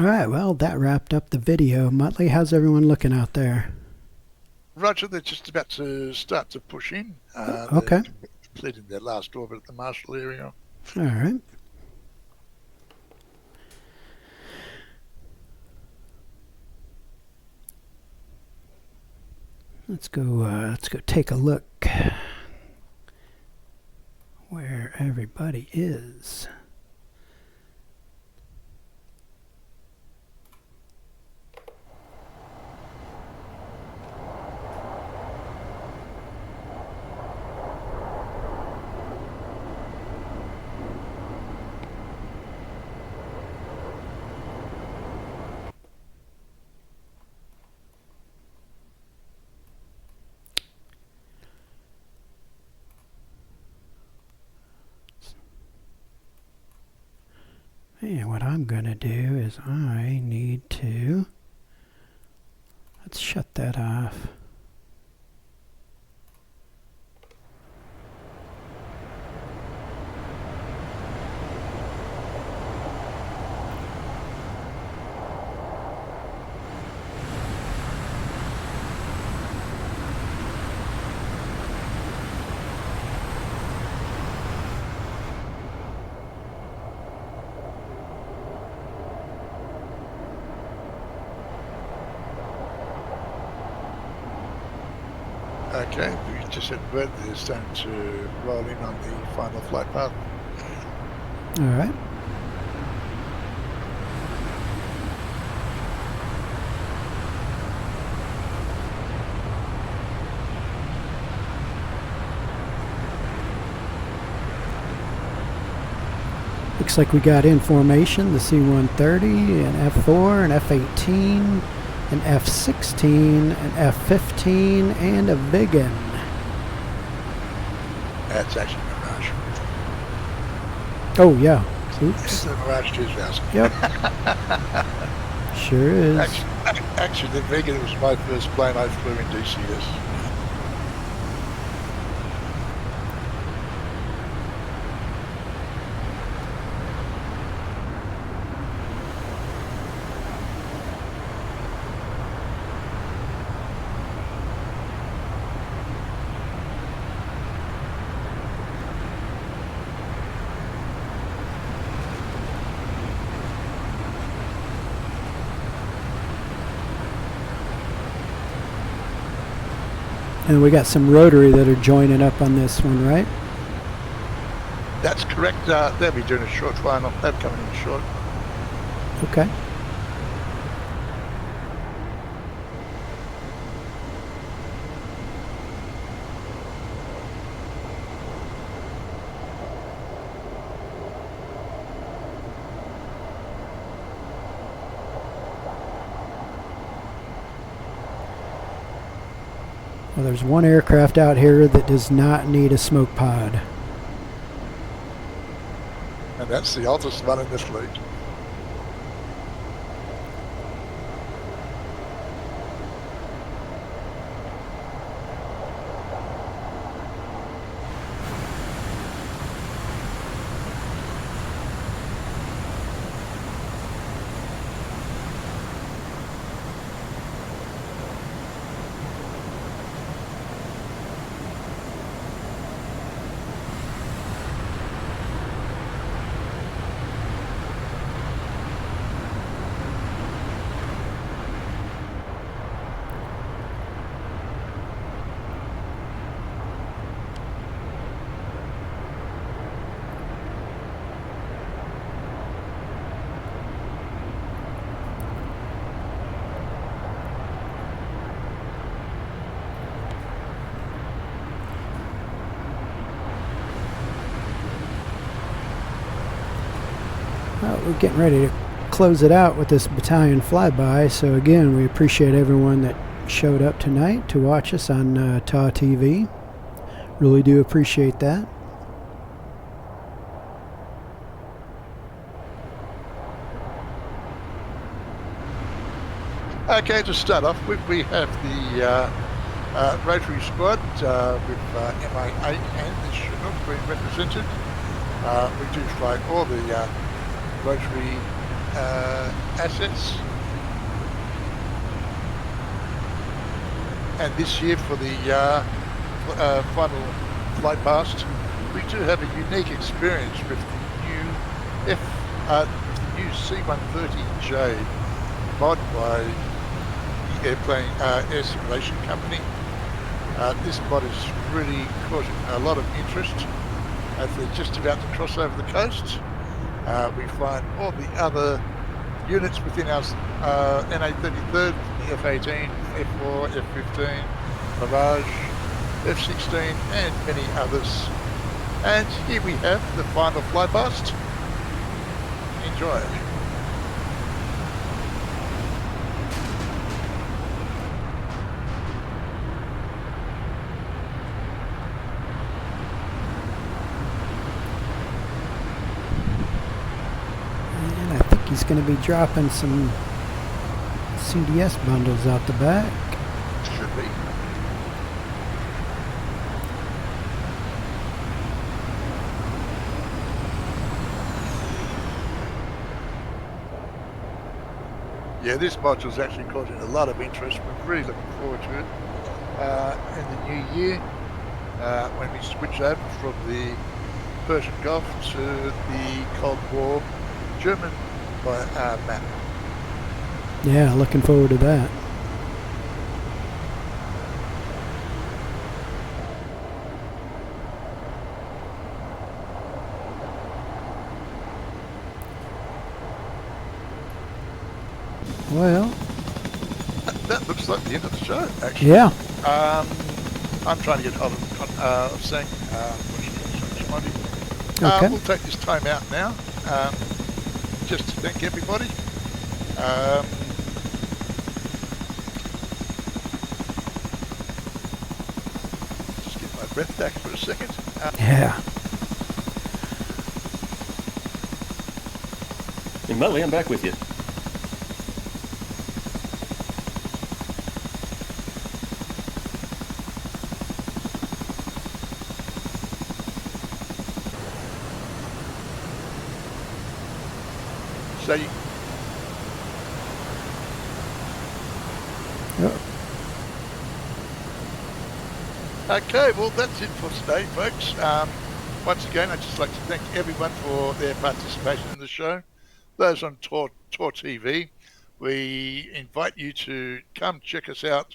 S1: All right, well, that wrapped up the video. Muttley, how's everyone looking out there?
S3: Roger, they're just about to start to push in.
S1: Okay.
S3: They're completing their last orbit at the Marshall area.
S1: All right. Let's go take a look where everybody is. And what I'm going to do is I need to, let's shut that off.
S3: Okay, we just hit red. They're starting to roll in on the final flight path.
S1: All right. Looks like we got in formation the C-130, an F-4, an F-18, an F-16, an F-15, and a Vigan.
S3: That's actually Mirage.
S1: Oh, yeah.
S3: It's
S1: Oops.
S3: the Mirage 2000.
S1: Yep. Sure is.
S3: Actually, the Vegan was my first plane I flew in DCS.
S1: And we got some rotary that are joining up on this one, right?
S3: That's correct. They'll be doing a short final. They're coming in short.
S1: Okay. Well, there's one aircraft out here that does not need a smoke pod.
S3: And that's the oldest one in this league. Well, we're getting ready to close it out with this battalion flyby. So again, we appreciate everyone that showed up tonight to watch us on TAW TV. Really do appreciate that. Okay, to start off with, we have the Rotary Squad with MI8 and the Chinook being represented. We do fly all the Rotary assets. And this year for the final flight past, we do have a unique experience with the new C-130J mod by the air simulation company. This mod is really causing a lot of interest as they're just about to cross over the coast. We find all the other units within our NA33, the F-18, F4, F-15, Mirage, F-16 and many others. And here we have the final fly past. Enjoy.
S1: And I think he's going to be dropping some CDS bundles out the back.
S3: Should be. Yeah, this module's actually causing a lot of interest. We're really looking forward to it in the new year when we switch over from the Persian Gulf to the Cold War German map.
S1: Yeah, looking forward to that. Well,
S3: that looks like the end of the show, actually.
S1: yeah.
S3: I'm trying to get hold of saying,
S1: Okay.
S3: we'll take this time out now, just to thank everybody. Just get my breath back for a second.
S1: Yeah.
S2: And Muttley, I'm back with you.
S3: So you, okay, well that's it for today, folks. Once again, I'd just like to thank everyone for their participation in the show. Those on TAW TV, we invite you to come check us out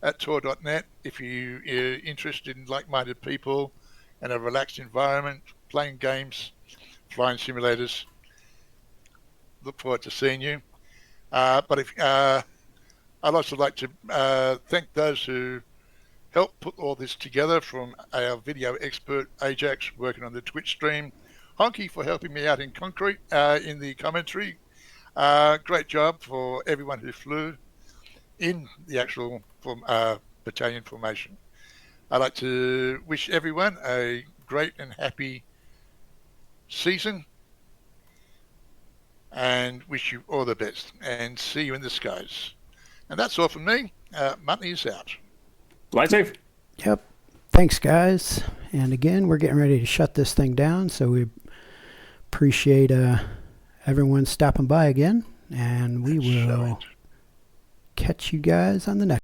S3: at taw.net if you're interested in like-minded people and a relaxed environment, playing games, flying simulators. Look forward to seeing you. But if I'd also like to thank those who helped put all this together, from our video expert Ajax working on the Twitch stream, Honky for helping me out in concrete in the commentary. Great job for everyone who flew in the actual battalion formation. I'd like to wish everyone a great and happy season and wish you all the best and see you in the skies. And that's all from me. Muttley is out.
S2: Fly safe.
S1: Yep. Thanks, guys. And again, we're getting ready to shut this thing down, so we appreciate everyone stopping by again, and we will catch you guys on the next